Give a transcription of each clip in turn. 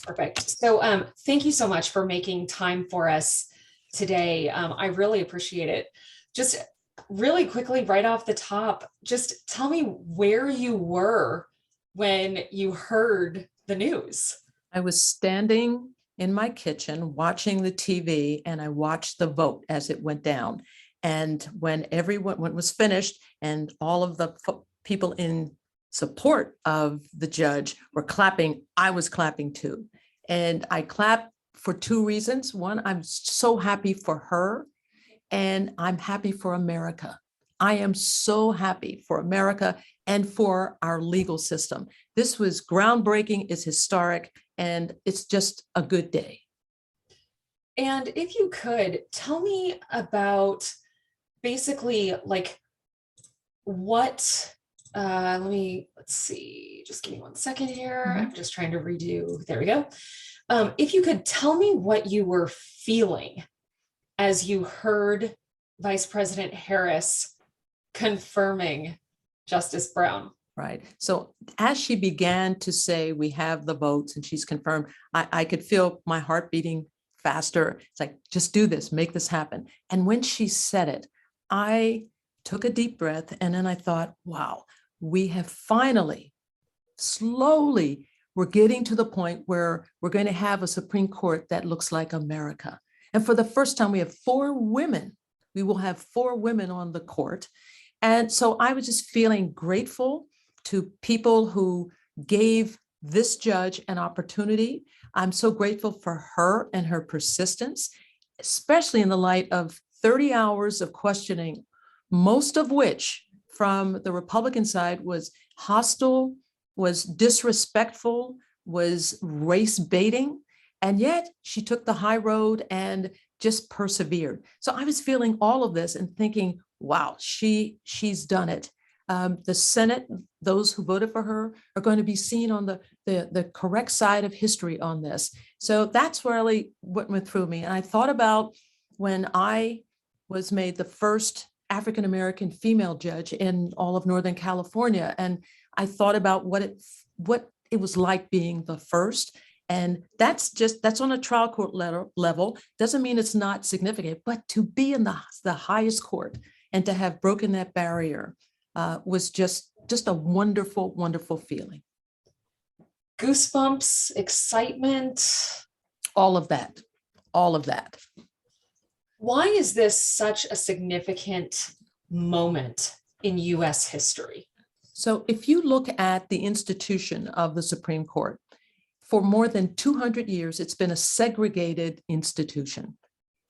Perfect. So thank you so much for making time for us today. I really appreciate it. Just really quickly, right off the top, just tell me where you were when you heard the news. I was standing in my kitchen watching the TV, and I watched the vote as it went down. And when it was finished and all of the people in support of the judge were clapping, I was clapping too. And I clapped for two reasons. One, I'm so happy for her, and I'm happy for America. I am so happy for America and for our legal system. This was groundbreaking, it's historic, and it's just a good day. And if you could tell me about basically like what, let's see, just give me 1 second here. I'm just trying to redo, there we go. If you could tell me what you were feeling as you heard Vice President Harris confirming Justice Brown. Right. So as she began to say, we have the votes and she's confirmed, I could feel my heart beating faster. It's like, just do this, make this happen. And when she said it, I took a deep breath and then I thought, wow, we have finally, slowly, we're getting to the point where we're going to have a Supreme Court that looks like America. And for the first time, we have 4 women. We will have 4 women on the court. And so I was just feeling grateful to people who gave this judge an opportunity. I'm so grateful for her and her persistence, especially in the light of 30 hours of questioning, most of which from the Republican side was hostile, was disrespectful, was race baiting. And yet she took the high road and just persevered. So I was feeling all of this and thinking, wow, she's done it. The Senate, those who voted for her, are going to be seen on the correct side of history on this. So that's really what went through me. And I thought about when I was made the first African-American female judge in all of Northern California. And I thought about what it was like being the first. And that's on a trial court level. Doesn't mean it's not significant, but to be in the highest court and to have broken that barrier was just a wonderful, wonderful feeling. Goosebumps, excitement. All of that, all of that. Why is this such a significant moment in US history? So if you look at the institution of the Supreme Court, for more than 200 years, it's been a segregated institution.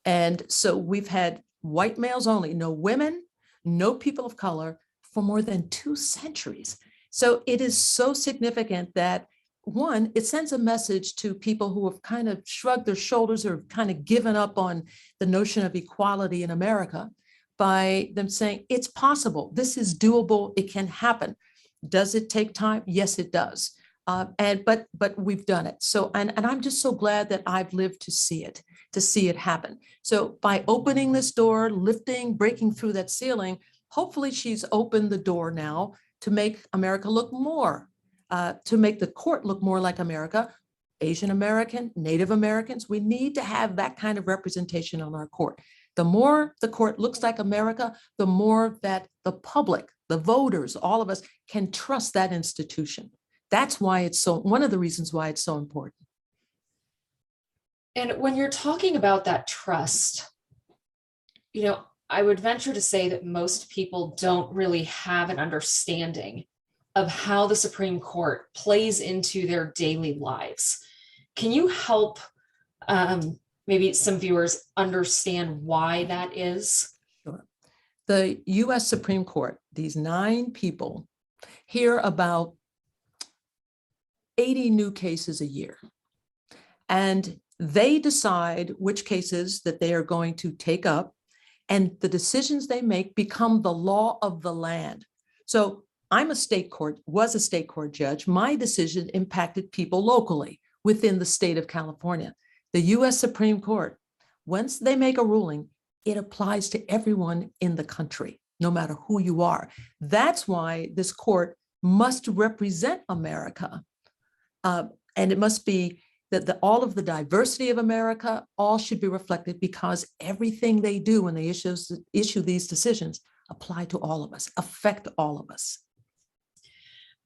And so we've had white males only, no women, no people of color for more than 2 centuries. So it is so significant that, one, it sends a message to people who have kind of shrugged their shoulders or kind of given up on the notion of equality in America by them saying, it's possible, this is doable, it can happen. Does it take time? Yes, it does. But we've done it. So, and I'm just so glad that I've lived to see it happen. So by opening this door, breaking through that ceiling, hopefully she's opened the door now to make America look more, to make the court look more like America. Asian American, Native Americans, we need to have that kind of representation on our court. The more the court looks like America, the more that the public, the voters, all of us can trust that institution. That's why one of the reasons why it's so important. And when you're talking about that trust, I would venture to say that most people don't really have an understanding of how the Supreme Court plays into their daily lives. Can you help maybe some viewers understand why that is? Sure. The US Supreme Court, these 9 people, hear about 80 new cases a year. And they decide which cases that they are going to take up, and the decisions they make become the law of the land. So was a state court judge. My decision impacted people locally within the state of California. The US Supreme Court, once they make a ruling, it applies to everyone in the country, no matter who you are. That's why this court must represent America. And it must be that all of the diversity of America, all should be reflected, because everything they do when they issue these decisions apply to all of us, affect all of us.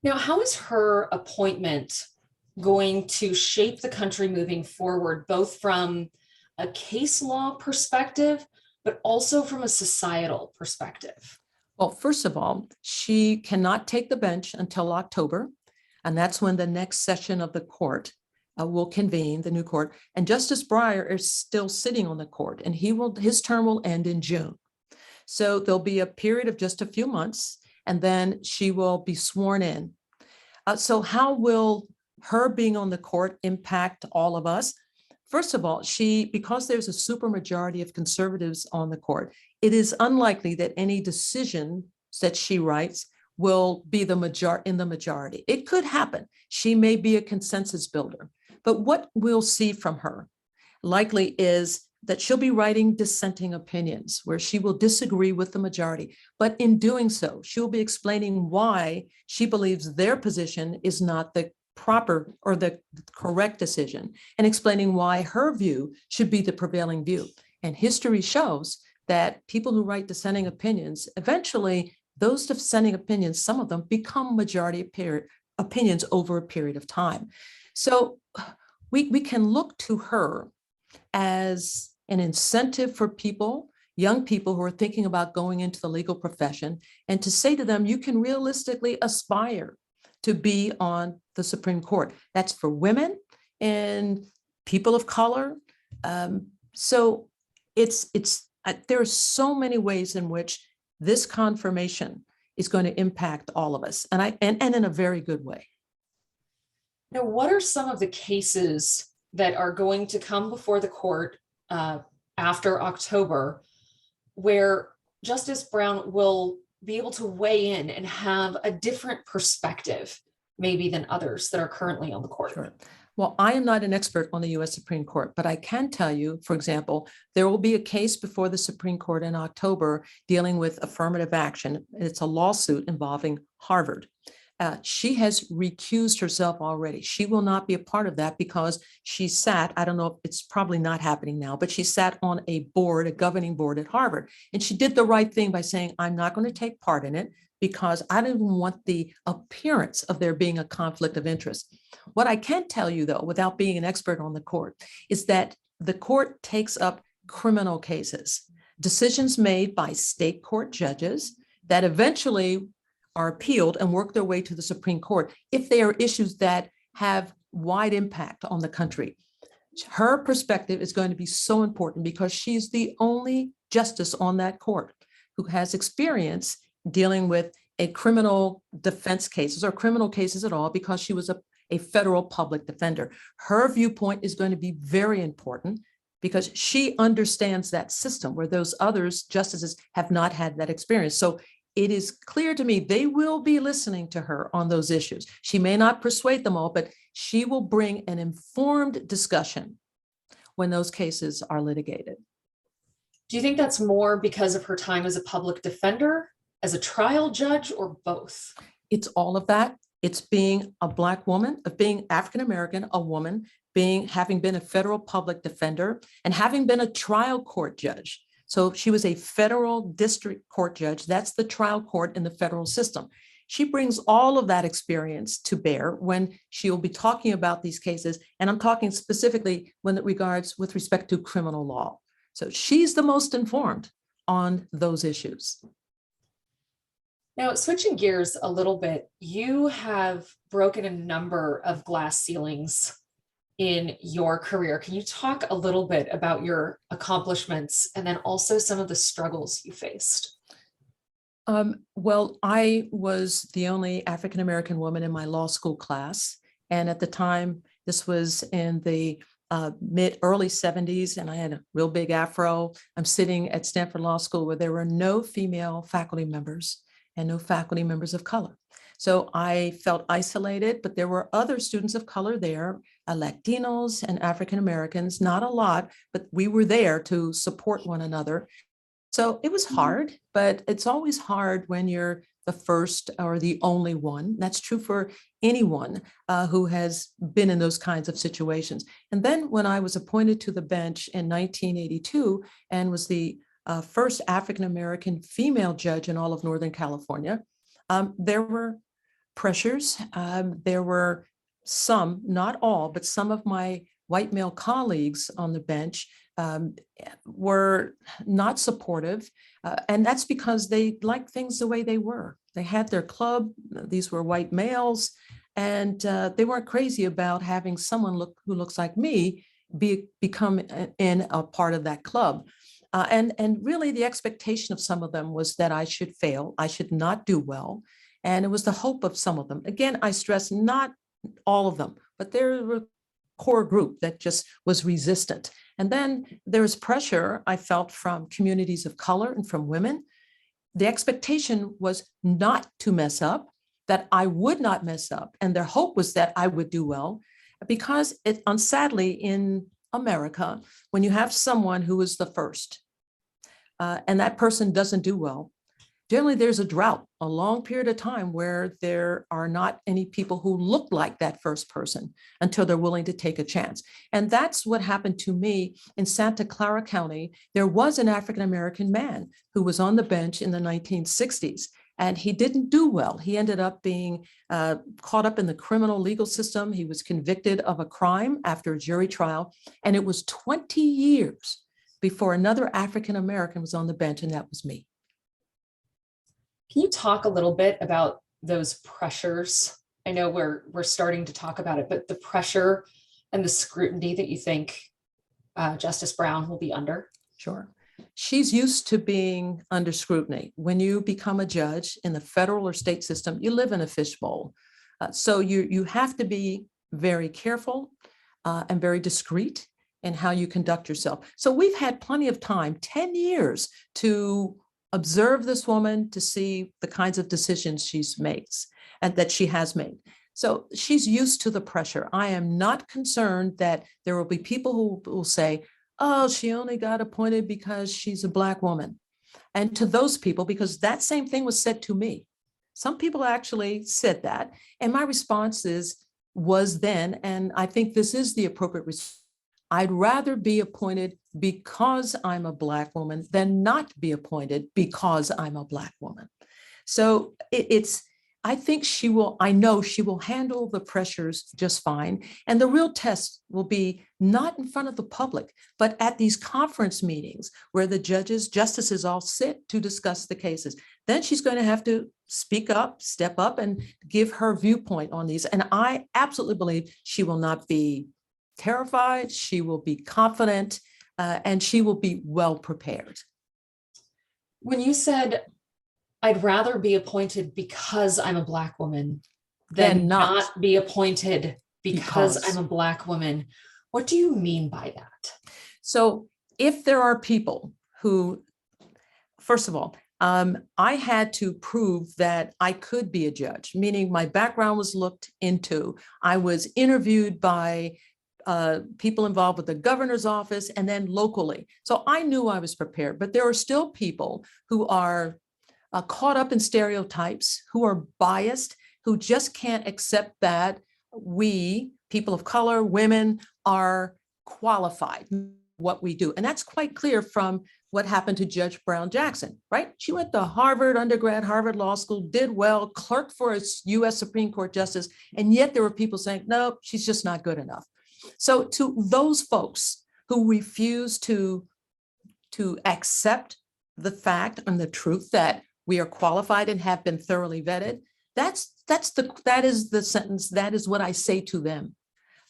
Now, how is her appointment going to shape the country moving forward, both from a case law perspective, but also from a societal perspective? Well, first of all, she cannot take the bench until October, and that's when the next session of the court will convene, the new court. And Justice Breyer is still sitting on the court, and his term will end in June. So there'll be a period of just a few months, and then she will be sworn in. So how will her being on the court impact all of us? First of all, because there's a supermajority of conservatives on the court, it is unlikely that any decision that she writes will be in the majority. It could happen. She may be a consensus builder. But what we'll see from her likely is that she'll be writing dissenting opinions where she will disagree with the majority. But in doing so, she'll be explaining why she believes their position is not the proper or the correct decision, and explaining why her view should be the prevailing view. And history shows that people who write dissenting opinions, eventually those dissenting opinions, some of them become majority opinions over a period of time. So we can look to her as an incentive for people, young people who are thinking about going into the legal profession, and to say to them, you can realistically aspire to be on the Supreme Court. That's for women and people of color. So there are so many ways in which this confirmation is going to impact all of us, and in a very good way. Now, what are some of the cases that are going to come before the court after October, where Justice Brown will be able to weigh in and have a different perspective, maybe, than others that are currently on the court? Sure. Well, I am not an expert on the U.S. Supreme Court, but I can tell you, for example, there will be a case before the Supreme Court in October dealing with affirmative action. It's a lawsuit involving Harvard. She has recused herself already. She will not be a part of that because she sat, I don't know, it's probably not happening now, but she sat on a board, a governing board at Harvard. And she did the right thing by saying, I'm not going to take part in it because I don't even want the appearance of there being a conflict of interest. What I can tell you, though, without being an expert on the court, is that the court takes up criminal cases, decisions made by state court judges that eventually are appealed and work their way to the Supreme Court if they are issues that have wide impact on the country. Her perspective is going to be so important because she's the only justice on that court who has experience dealing with a criminal defense cases or criminal cases at all, because she was a federal public defender. Her viewpoint is going to be very important because she understands that system where those others justices have not had that experience. So it is clear to me they will be listening to her on those issues. She may not persuade them all, but she will bring an informed discussion when those cases are litigated. Do you think that's more because of her time as a public defender, as a trial judge, or both? It's all of that. It's being a Black woman, of being African-American, a woman, having been a federal public defender, and having been a trial court judge. So she was a federal district court judge. That's the trial court in the federal system. She brings all of that experience to bear when she'll be talking about these cases. And I'm talking specifically with respect to criminal law. So she's the most informed on those issues. Now, switching gears a little bit, you have broken a number of glass ceilings in your career. Can you talk a little bit about your accomplishments and then also some of the struggles you faced? Well, I was the only African-American woman in my law school class. And at the time, this was in the early 70s, and I had a real big afro. I'm sitting at Stanford Law School where there were no female faculty members and no faculty members of color. So I felt isolated, but there were other students of color there, Latinos and African Americans, not a lot, but we were there to support one another. So it was hard, but it's always hard when you're the first or the only one. That's true for anyone who has been in those kinds of situations. And then when I was appointed to the bench in 1982 and was the first African-American female judge in all of Northern California, there were pressures. There were some, not all, but some of my white male colleagues on the bench were not supportive. And that's because they liked things the way they were. They had their club. These were white males, and they weren't crazy about having someone who looks like me become in a part of that club. And really the expectation of some of them was that I should fail. I should not do well. And it was the hope of some of them. Again, I stress not all of them, but there were a core group that just was resistant. And then there's pressure I felt from communities of color and from women. The expectation was not to mess up, that I would not mess up. And their hope was that I would do well, because sadly in America, when you have someone who is the first and that person doesn't do well, generally there's a drought, a long period of time where there are not any people who look like that first person until they're willing to take a chance. And that's what happened to me in Santa Clara County. There was an African-American man who was on the bench in the 1960s, and he didn't do well. He ended up being caught up in the criminal legal system. He was convicted of a crime after a jury trial, and it was 20 years before another African-American was on the bench, and that was me. Can you talk a little bit about those pressures? I know we're starting to talk about it, but the pressure and the scrutiny that you think Justice Brown will be under? Sure. She's used to being under scrutiny. When you become a judge in the federal or state system, you live in a fishbowl. So you have to be very careful and very discreet in how you conduct yourself. So we've had plenty of time, 10 years, to observe this woman, to see the kinds of decisions she makes and that she has made. So she's used to the pressure. I am not concerned that there will be people who will say, oh, she only got appointed because she's a Black woman. And to those people, because that same thing was said to me. Some people actually said that. And my response was then, and I think this is the appropriate response, I'd rather be appointed because I'm a Black woman than not be appointed because I'm a Black woman. So I think I know she will handle the pressures just fine. And the real test will be not in front of the public, but at these conference meetings where the justices all sit to discuss the cases. Then she's going to have to speak up, step up, and give her viewpoint on these. And I absolutely believe she will not be terrified, she will be confident, and she will be well prepared. When you said, I'd rather be appointed because I'm a Black woman than not be appointed because I'm a Black woman, what do you mean by that? So if there are people who, first of all, I had to prove that I could be a judge, meaning my background was looked into. I was interviewed by people involved with the governor's office and then locally. So I knew I was prepared, but there are still people who are caught up in stereotypes, who are biased, who just can't accept that we, people of color, women, are qualified what we do. And that's quite clear from what happened to Judge Brown Jackson, right? She went to Harvard undergrad, Harvard Law School, did well, clerked for a US Supreme Court justice, and yet there were people saying, no, she's just not good enough. So to those folks who refuse to accept the fact and the truth that we are qualified and have been thoroughly vetted, that is the sentence, that is what I say to them.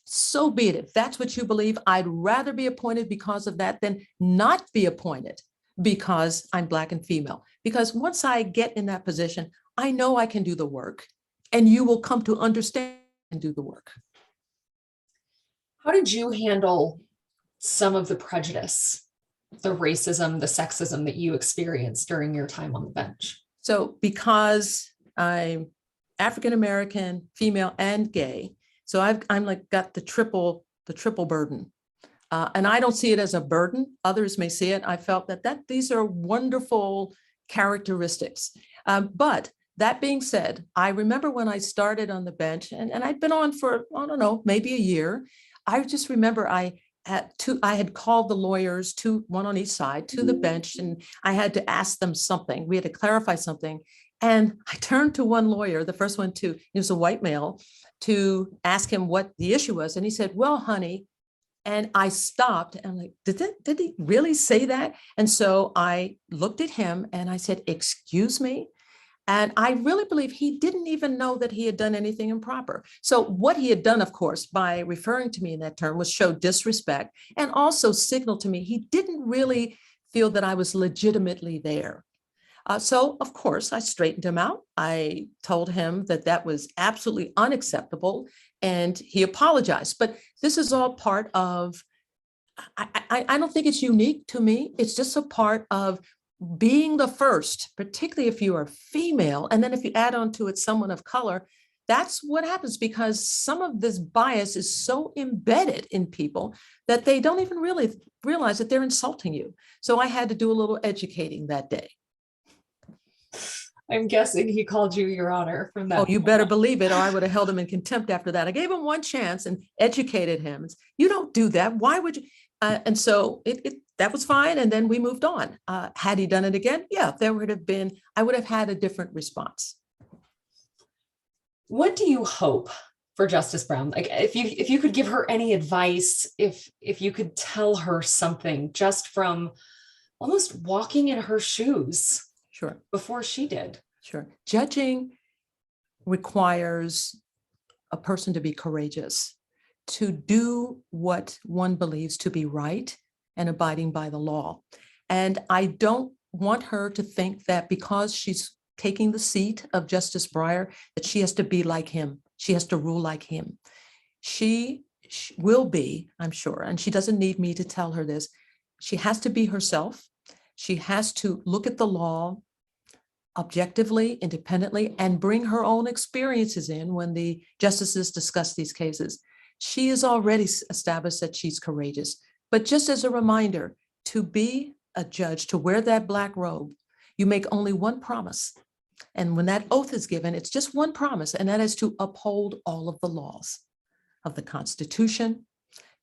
So be it. If that's what you believe, I'd rather be appointed because of that than not be appointed because I'm Black and female. Because once I get in that position, I know I can do the work, and you will come to understand and do the work. How did you handle some of the prejudice, the racism, the sexism that you experienced during your time on the bench? So because I'm African-American, female, and gay, so I'm like got the triple burden. And I don't see it as a burden. Others may see it. I felt that these are wonderful characteristics. But That being said, I remember when I started on the bench, and I'd been on for, I don't know, maybe a year. I just remember I had called the lawyers, one on each side, to the bench, and I had to ask them something. We had to clarify something. And I turned to one lawyer, the first one he was a white male, to ask him what the issue was. And he said, well, honey, and I stopped and I'm like, did he really say that? And so I looked at him and I said, excuse me. And I really believe he didn't even know that he had done anything improper. So what he had done, of course, by referring to me in that term was show disrespect and also signal to me he didn't really feel that I was legitimately there. So, of course, I straightened him out. I told him that that was absolutely unacceptable, and he apologized. But this is all part of, I don't think it's unique to me. It's just a part of being the first, particularly if you are female. And then if you add on to it someone of color, that's what happens, because some of this bias is so embedded in people that they don't even really realize that they're insulting you. So I had to do a little educating that day. I'm guessing he called you Your Honor from that. Oh, you better believe it, or I would have held him in contempt after that. I gave him one chance and educated him. You don't do that. Why would you? And so that was fine. And then we moved on. Had he done it again? Yeah, I would have had a different response. What do you hope for Justice Brown? Like, if you could give her any advice, if you could tell her something just from almost walking in her shoes. Sure. Before she did. Sure. Judging requires a person to be courageous, to do what one believes to be right and abiding by the law. And I don't want her to think that because she's taking the seat of Justice Breyer, that she has to be like him. She has to rule like him. She will be, I'm sure, and she doesn't need me to tell her this. She has to be herself. She has to look at the law objectively, independently, and bring her own experiences in when the justices discuss these cases. She has already established that she's courageous. But just as a reminder, to be a judge, to wear that black robe, you make only one promise. And when that oath is given, it's just one promise, and that is to uphold all of the laws of the Constitution,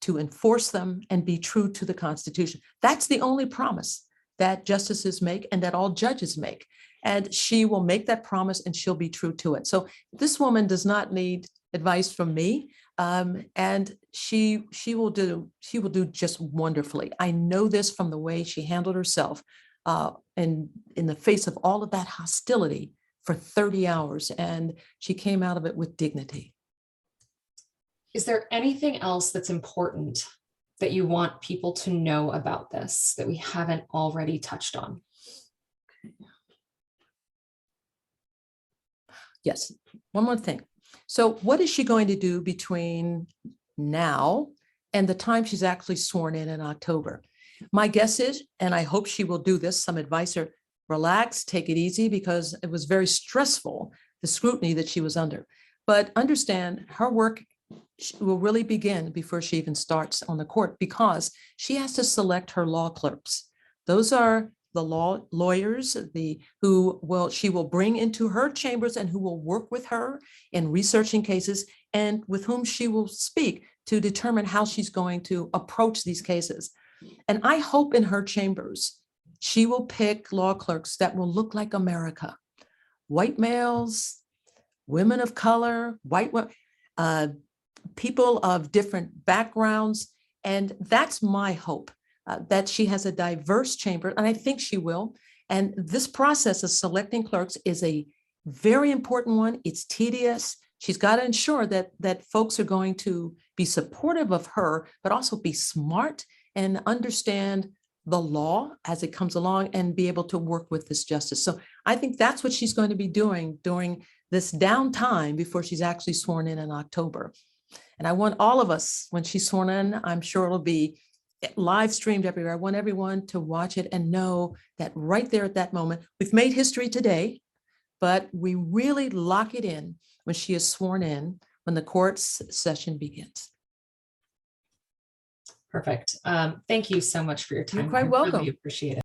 to enforce them and be true to the Constitution. That's the only promise that justices make and that all judges make. And she will make that promise and she'll be true to it. So this woman does not need advice from me. And she will do just wonderfully. I know this from the way she handled herself in the face of all of that hostility for 30 hours. And she came out of it with dignity. Is there anything else that's important that you want people to know about this that we haven't already touched on? Yes, one more thing. So what is she going to do between now and the time she's actually sworn in October? My guess is, and I hope she will do this, some advice are relax, take it easy, because it was very stressful, the scrutiny that she was under. But understand her work will really begin before she even starts on the court, because she has to select her law clerks. Those are the lawyers she will bring into her chambers and who will work with her in researching cases and with whom she will speak to determine how she's going to approach these cases. And I hope in her chambers, she will pick law clerks that will look like America. White males, women of color, people of different backgrounds. And that's my hope. That she has a diverse chamber, and I think she will. And this process of selecting clerks is a very important one. It's tedious. She's got to ensure that folks are going to be supportive of her, but also be smart and understand the law as it comes along and be able to work with this justice. So I think that's what she's going to be doing during this downtime before she's actually sworn in October. And I want all of us, when she's sworn in, I'm sure it'll be live streamed everywhere. I want everyone to watch it and know that right there at that moment, we've made history today, but we really lock it in when she is sworn in, when the court's session begins. Perfect. Thank you so much for your time. You're quite welcome. I really appreciate it.